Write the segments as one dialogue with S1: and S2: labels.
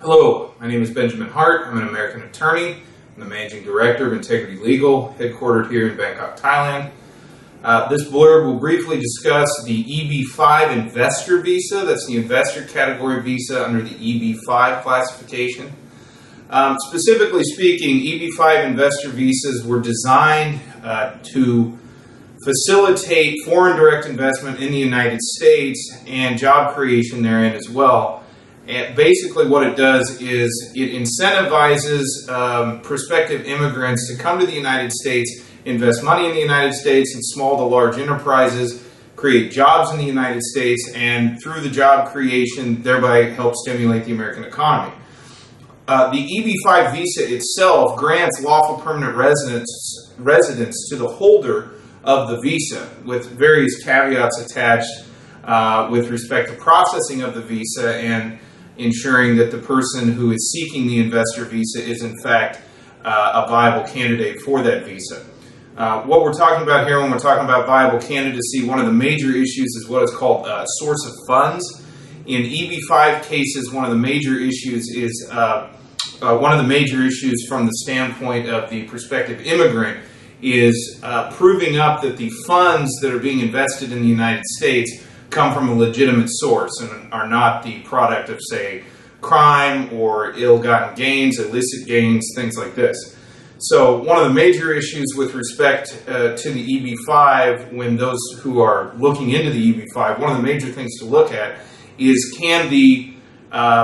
S1: Hello, my name is Benjamin Hart. I'm an American attorney. I'm the Managing Director of Integrity Legal, headquartered here in Bangkok, Thailand. This blurb will briefly discuss the EB-5 investor visa. That's the investor category visa under the EB-5 classification. Specifically speaking, EB-5 investor visas were designed to facilitate foreign direct investment in the United States and job creation therein as well. And basically what it does is it incentivizes prospective immigrants to come to the United States, invest money in the United States, and small to large enterprises, create jobs in the United States, and through the job creation, thereby help stimulate the American economy. The EB-5 visa itself grants lawful permanent residence to the holder of the visa, with various caveats attached with respect to processing of the visa and ensuring that the person who is seeking the investor visa is in fact a viable candidate for that visa. What we're talking about here when we're talking about viable candidacy, one of the major issues is what is called source of funds. In EB-5 cases, one of the major issues is from the standpoint of the prospective immigrant is proving up that the funds that are being invested in the United States come from a legitimate source and are not the product of, say, crime or ill-gotten gains, illicit gains, things like this. So one of the major issues with respect to the EB-5, when those who are looking into the EB-5, one of the major things to look at is, can the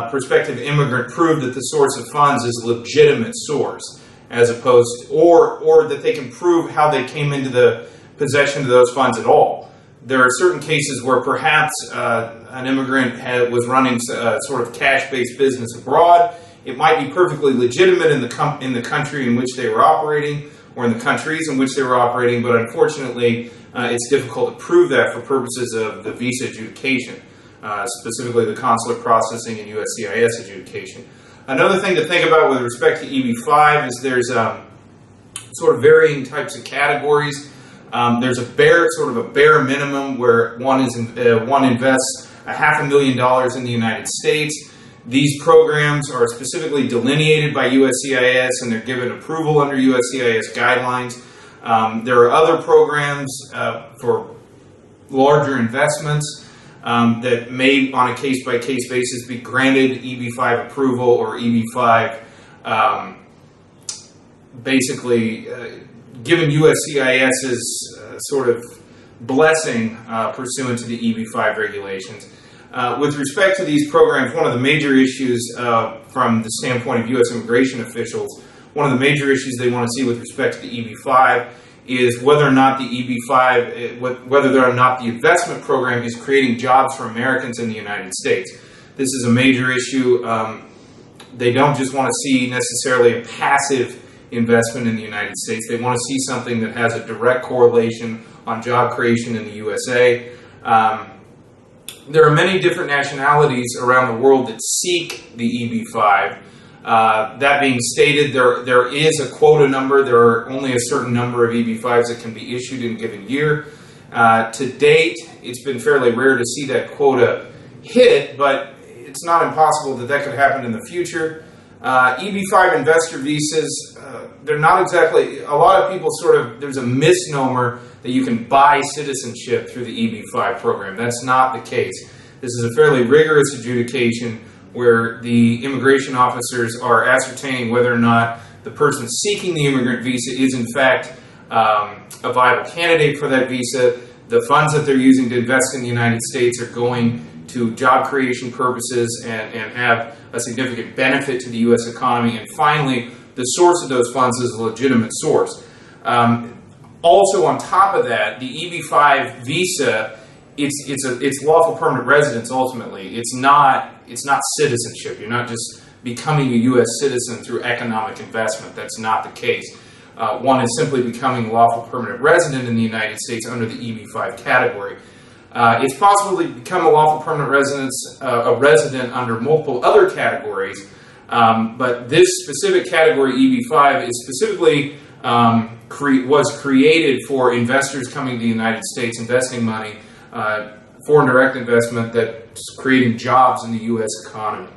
S1: prospective immigrant prove that the source of funds is a legitimate source, as opposed to, or that they can prove how they came into the possession of those funds at all. There are certain cases where perhaps an immigrant was running sort of cash-based business abroad. It might be perfectly legitimate in the country in which they were operating, or in the countries in which they were operating, but unfortunately it's difficult to prove that for purposes of the visa adjudication, specifically the consular processing and USCIS adjudication. Another thing to think about with respect to EB-5 is there's sort of varying types of categories. There's a bare minimum where one invests $500,000 in the United States. These programs are specifically delineated by USCIS and they're given approval under USCIS guidelines. There are other programs for larger investments that may, on a case-by-case basis, be granted EB-5 approval or EB-5 basically given USCIS's sort of blessing pursuant to the EB-5 regulations. With respect to these programs, one of the major issues from the standpoint of U.S. immigration officials, one of the major issues they want to see with respect to the EB-5 is whether or not the EB-5, whether or not the investment program is creating jobs for Americans in the United States. This is a major issue. They don't just want to see necessarily a passive investment in the United States. They want to see something that has a direct correlation on job creation in the USA. There are many different nationalities around the world that seek the EB-5. That being stated, there is a quota number. There are only a certain number of EB-5s that can be issued in a given year. To date, it's been fairly rare to see that quota hit, but it's not impossible that that could happen in the future. EB-5 investor visas, they're not exactly, a lot of people there's a misnomer that you can buy citizenship through the EB-5 program. That's not the case. This is a fairly rigorous adjudication where the immigration officers are ascertaining whether or not the person seeking the immigrant visa is in fact a viable candidate for that visa. The funds that they're using to invest in the United States are going to job creation purposes and have a significant benefit to the U.S. economy. And finally, the source of those funds is a legitimate source. Also, on top of that, the EB-5 visa, it's lawful permanent residence ultimately. It's not citizenship. You're not just becoming a U.S. citizen through economic investment. That's not the case. One is simply becoming a lawful permanent resident in the United States under the EB-5 category. It's possible to become a lawful permanent resident under multiple other categories, but this specific category, EB-5, is specifically was created for investors coming to the United States, investing money, foreign direct investment that's creating jobs in the U.S. economy.